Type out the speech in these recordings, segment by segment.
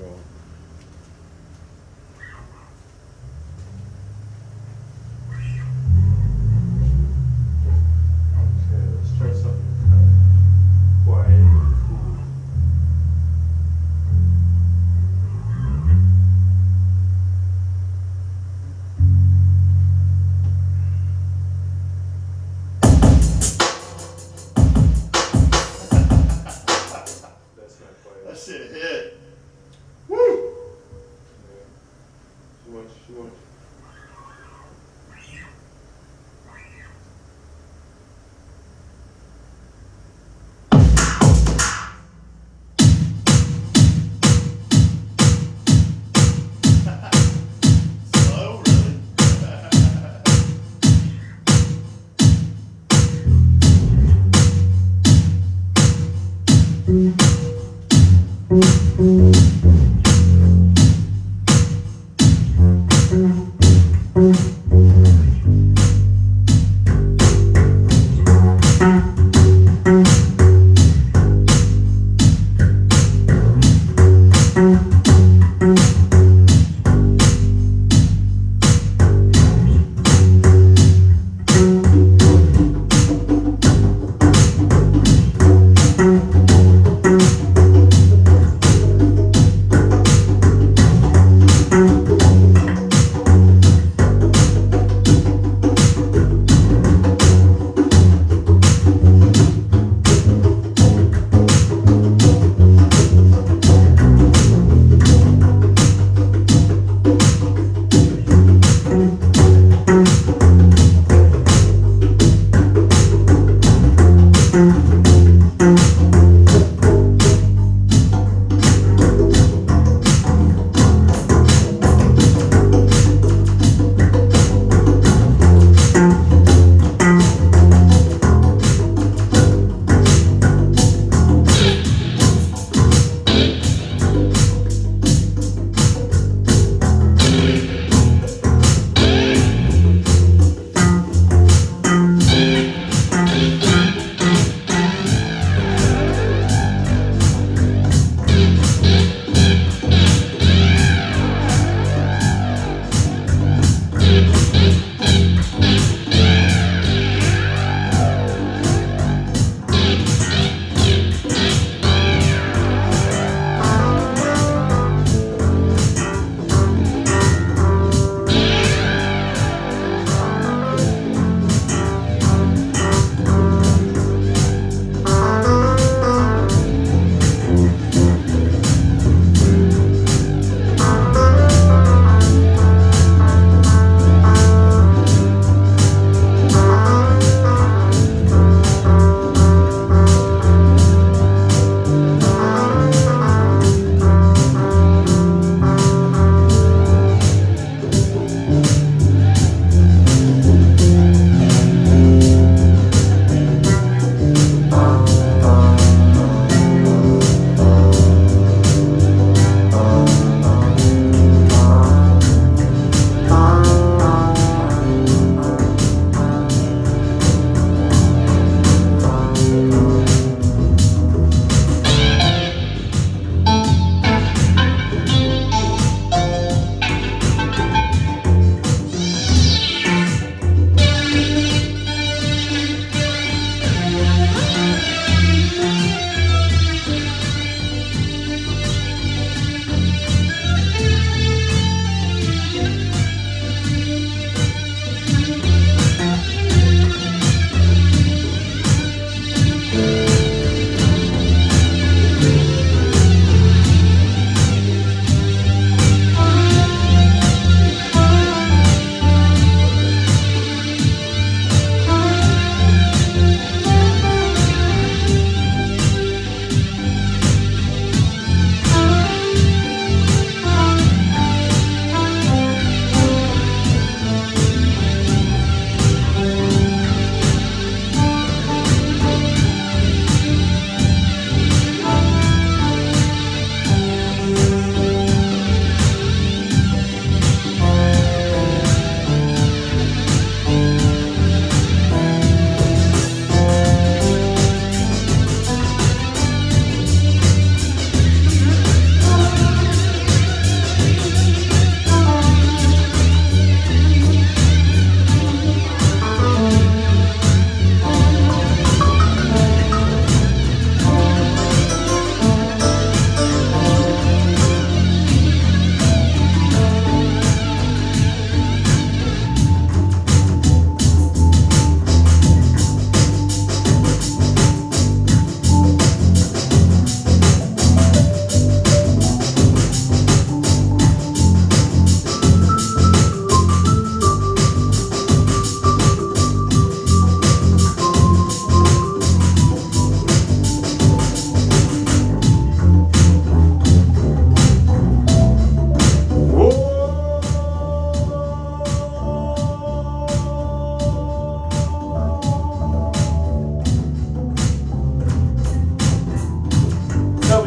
going. Okay, let's try something kind of quiet and cool. That's not quiet. That shit hit. Woo! Yeah. Too much. Slow, really?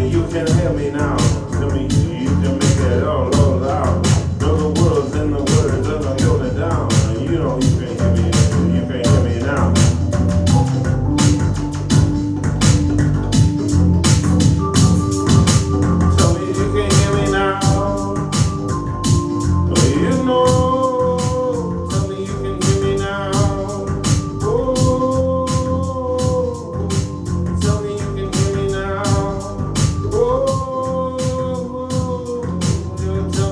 me you can hear me now. Tell me you can make it all loud. Know the words and the words and I'm going down. You know you can hear me. You can hear me now. Tell me you can hear me now. Oh, you know. Tell me you can hear me now. Oh, tell me you can hear me now. Oh, tell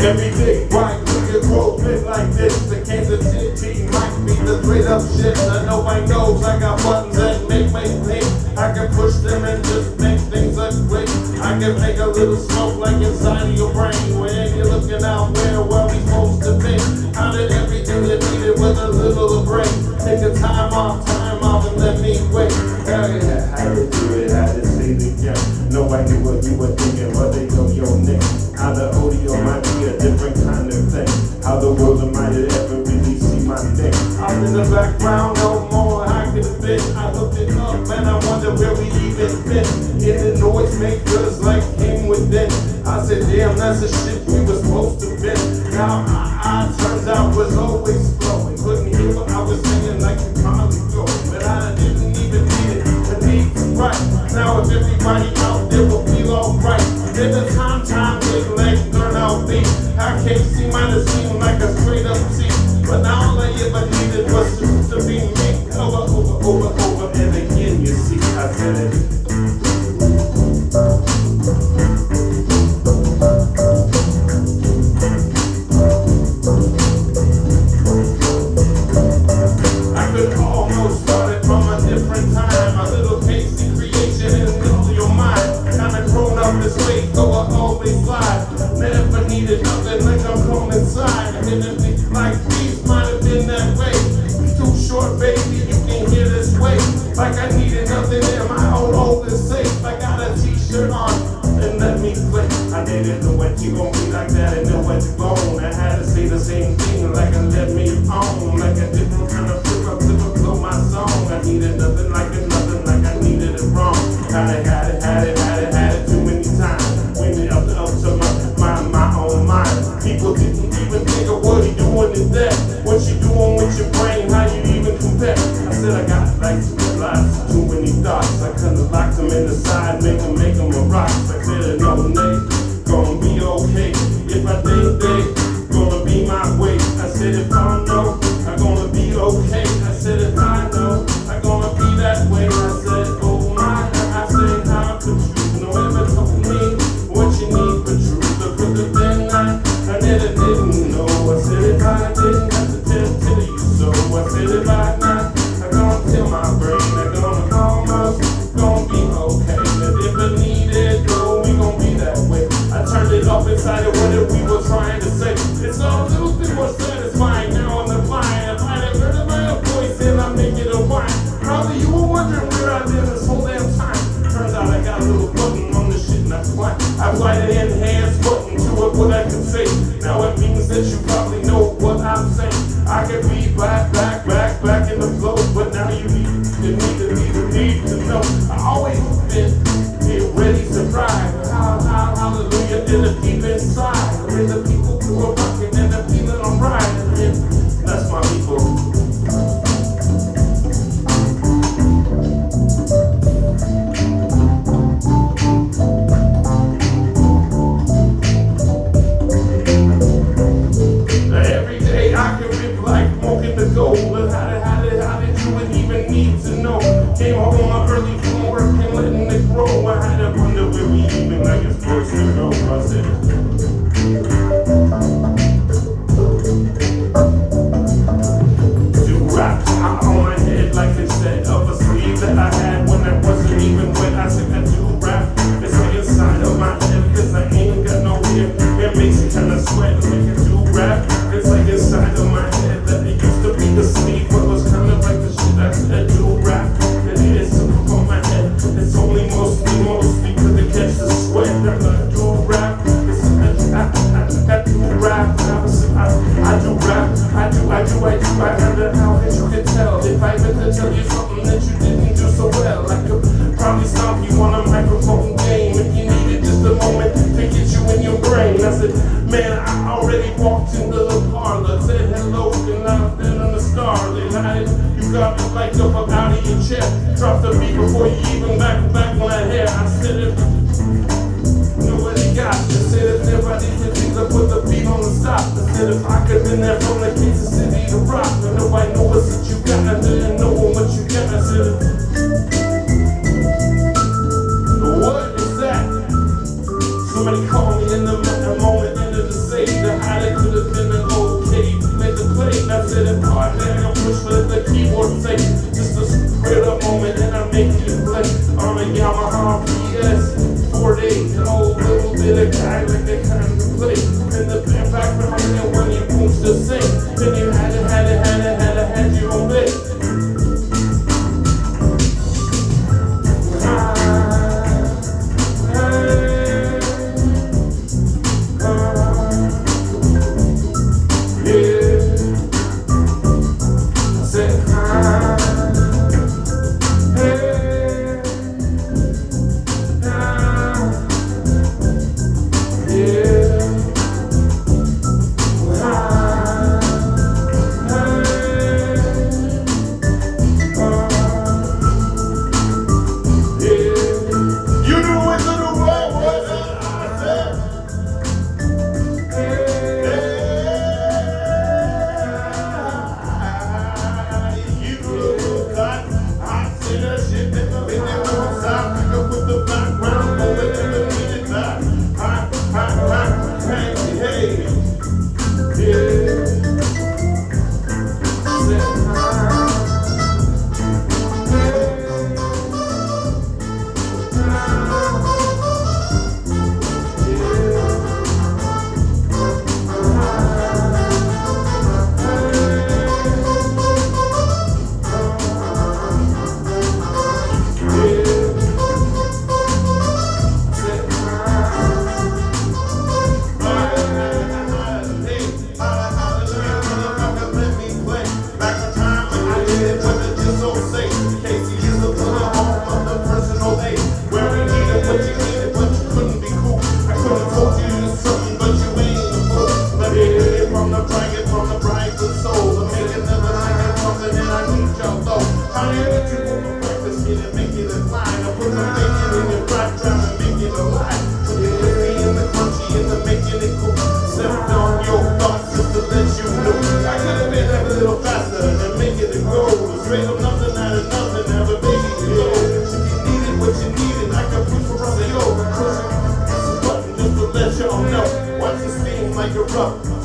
Every day, right, we get roll big like this. The Kansas City might be the straight up shit. I know my nose, I got buttons that make me think. I can push them and just make things look great. I can make a little smoke like inside of your brain. When you're looking out where we supposed to be. I did everything you needed with a little brain. Take a time off, and let me wait. Hell yeah, how to do it, how to say it again. No idea what you were thinking, but they know your name. How the audio might be a different kind of thing. How the world might ever really see my name. I'm in the background, no more I could have been. I looked it up and I wonder where we even been. In the noise makers like came within. I said, damn, that's the shit we were supposed to be. Now I turns out was always flowing. Couldn't hear what I was saying like you probably go. But I didn't even need it. The need to write. Now if everybody out there will feel alright. Then the time big leg learn out beat. I can't see mine to seem like a straight up C. But now all I ever needed was just to be me. Over, and again, you see, I said it. I could almost start it from a different time. A little tasty creation into your mind. Kinda grown up this way, so I always slide. Never needed nothing like I'm from inside. Hidden like these might have been that way. Too short, baby, you can hear this way. Like I needed nothing in my own oldest safe. I got a t-shirt on and let me play. I didn't know what you gon' be like that and know what you gon'. I had to say the same thing like I let me on. Like a different kind of flip up flow my song. I needed nothing like I needed it wrong. Had it too many times. When it up to my own mind. People didn't even think of what he doing in that. What you doing with your brain, how you even compare? I said I got like too many thoughts. I could've locked them in the side, make them a rock. I said no, they gonna be okay. If I think they gonna be my way. I said if I know, I'm gonna be okay. I said if I know, I'm gonna be that way. I said oh my, I said how could you? No ever told me what you need for truth. But could have been like I never didn't know. I said if I didn't have to tell you so. I said if I not, I'm gonna tell my brain. I'm gonna almost gonna be okay. And if I need it, though, we gon' be that way. I turned it off inside of what we were trying to say. It's all a little bit more satisfying now on the fly. If I had heard of my voice and I make it a whine. Probably you were wondering where I've been this whole damn time. Turns out I got a little button on the shit and that's why I applied an enhanced button to it, what I can say. Now it means that you probably know what I'm saying. I can be back in the flow, but now you need to know. I always been ready to ride. Hallelujah, in the deep inside. When the people who are rocking and the feeling I'm riding. That's my people. Every day I can rip like smoking the gold. How did you even need to know? Came home up early from work and letting it grow. I had to wonder where we even like it's supposed to go. I said to wrap on my head like it said of a sleeve that I had when I wasn't even wet. I said I do rap. It's like a sign. If I meant to tell you something that you didn't do so well, I could probably stop you on a microphone game if you needed just a moment to get you in your brain. I said, man, I already walked into the parlor, said hello, and now I'm on the starlit. You got me like up out of your chest, dropped the beat before you even back my hair. I said it, nobody got it. I said if everybody could think I put the beat on the stop. I said if I could been there from the Kansas City to rock, and nobody know what you got, I didn't know what you got. I said, what is that? Somebody called me in the moment into the safe. The highlight could have been an okay. Played the play, and I said if hard man, I push for the keyboard safe. Just a straight up moment, and I make you play on a Yamaha PS 4-day. An old little bit of guy like they kind of play. In the background, and when you boost the sing, then you had your own day.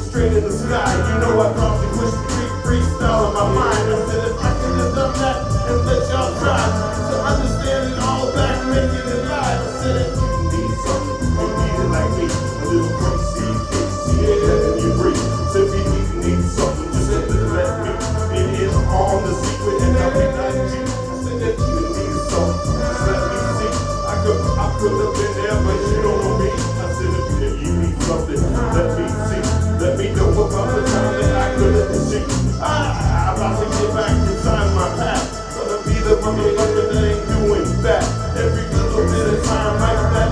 Straight in the sky, you know I probably wish freestyle in my mind. I said if I could have done that and let y'all try to understand it all back, making it live. I said if you need something, you need it like me, a little crazy, and you breathe. So if you need something, just let me. It is on the secret and I'll be like you. I said if you need something, just let me see. I could have been there, but you don't know me. I said if you need something, let me see. Let me know about the time that I couldn't see. I'm about to get back inside my past. Gonna be the motherfucker that ain't doing that. Every little bit of time like that.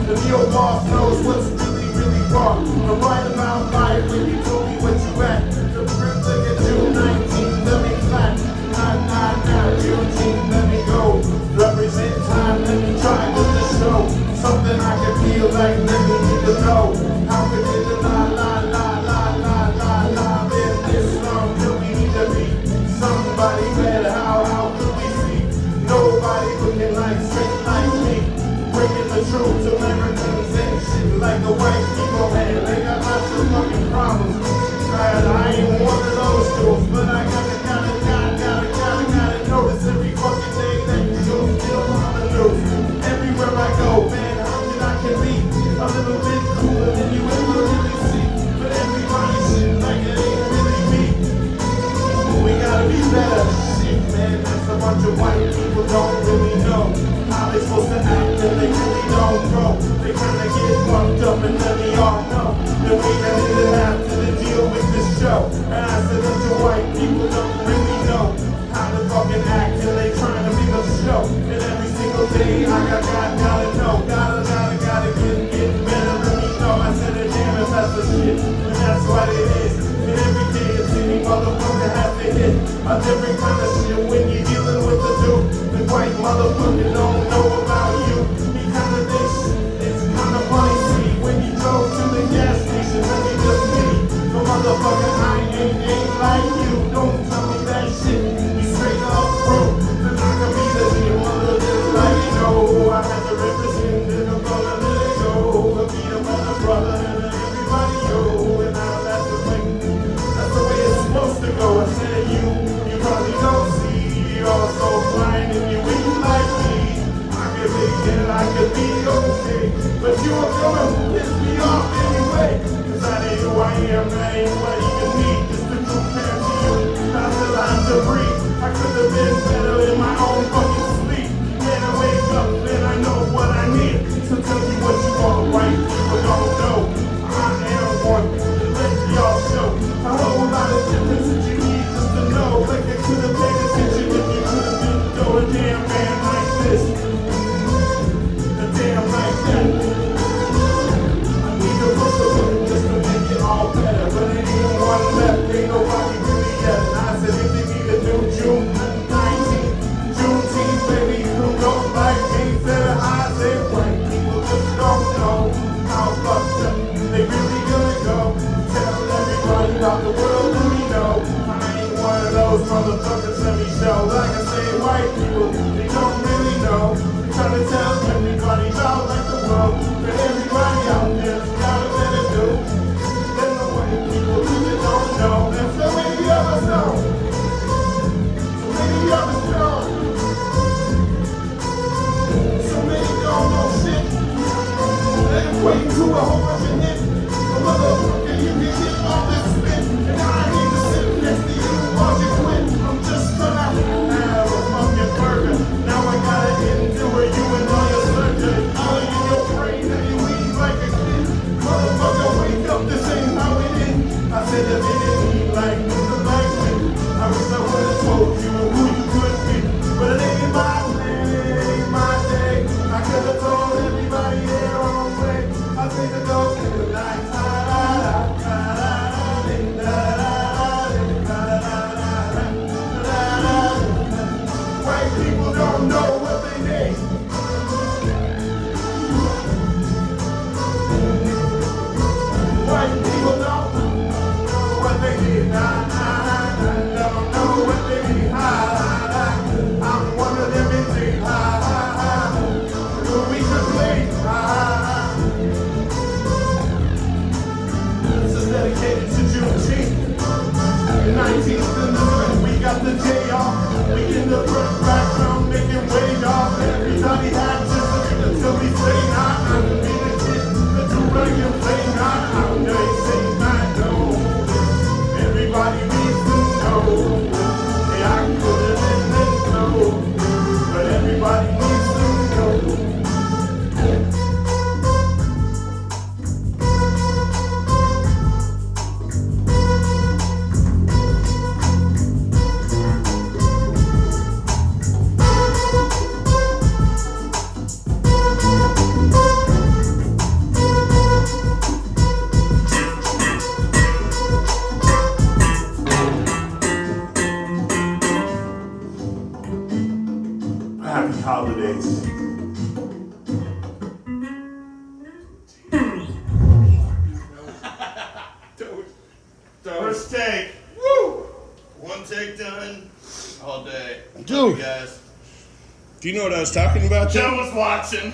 And your boss knows what's really wrong. I'm right about life when you told me what you at. The privilege of June 19th, let me clap. Nah, Juneteenth, let me go. Represent time, let me try with the show. Something I can feel like, let me need to know. How could it been this long till we need to be somebody better? How could we see nobody looking like straight like me? Bringing the truth to Americans and shit like the white people, man. They got lots of fucking problems. I ain't one of those dudes, but I gotta notice every fucking day that you're still on the news. Everywhere I go, man, how can I be a little bit cooler than you ever really see? But everybody shit like it ain't really me. We gotta be better. Shit, man, that's a bunch of white people don't really know how they supposed to act and they really don't grow. They kinda get fucked up and then we all know that we didn't have to deal with this show. And I said that the white people don't really know how to fucking act and they trying to be the show. And every single day I gotta know, gotta get better than me know. I said that damn if that's the shit, and that's what it is. And every day it's any motherfucker has to hit a different kind of shit when you're dealing with the dude. The white motherfucker don't know about you. He kinda thinks it's kinda funny, see, when you go to the gas station, let me just see. No motherfucker, I ain't like you. Don't tell me that shit. You straight up broke. Then I can be the deal mother just like you know. I had to represent and I'm gonna let it go. I'll be a better brother and everybody yo. And now that's the way it's supposed to go. I said you probably don't see. You're so blind and you ain't like me. I could be okay, but you are gonna piss me off anyway. Cause that ain't who I am, that ain't what I even need. Just to compare to you, not till I have to breathe. I could have been better in my own fucking sleep. Then I wake up, then I know what I need. So tell me what you want, white people don't know. I am one, let y'all show a whole lot of difference that you need just to know. Like I could have paid attention if you could have been doing a damn man like this. Damn like that. I need to push the button just to make it all better. But it ain't one left, ain't nobody really yet. And I said if they need a new June 19th, Juneteenth, baby, who don't like me, better I say white people just don't know how fucked up they really gonna go. Tell everybody about the world that we know. I ain't one of those motherfuckers let me show. Like I say, white people, they don't really know. Trying to tell everybody about like the world, but everybody out there's got a better do than the white people who don't know. And so many of us know. So many of us know. So many don't know shit. They wait to a whole bunch of hits. A motherfucker, you can get all this spit, and I ain't even sitting next to you while you quit. I'm just trying to have a fucking burger. Now I gotta endure you and all your surgery. All in your brain that you eat like a kid. Motherfucker, wake up, this ain't how it is. I said if it didn't eat like me, I wish I would've told you who you could be. But it ain't my plan, it ain't my day. I could've told everybody their own way. I think the dog guys. Do you know what I was talking about? Joe Then? was watching.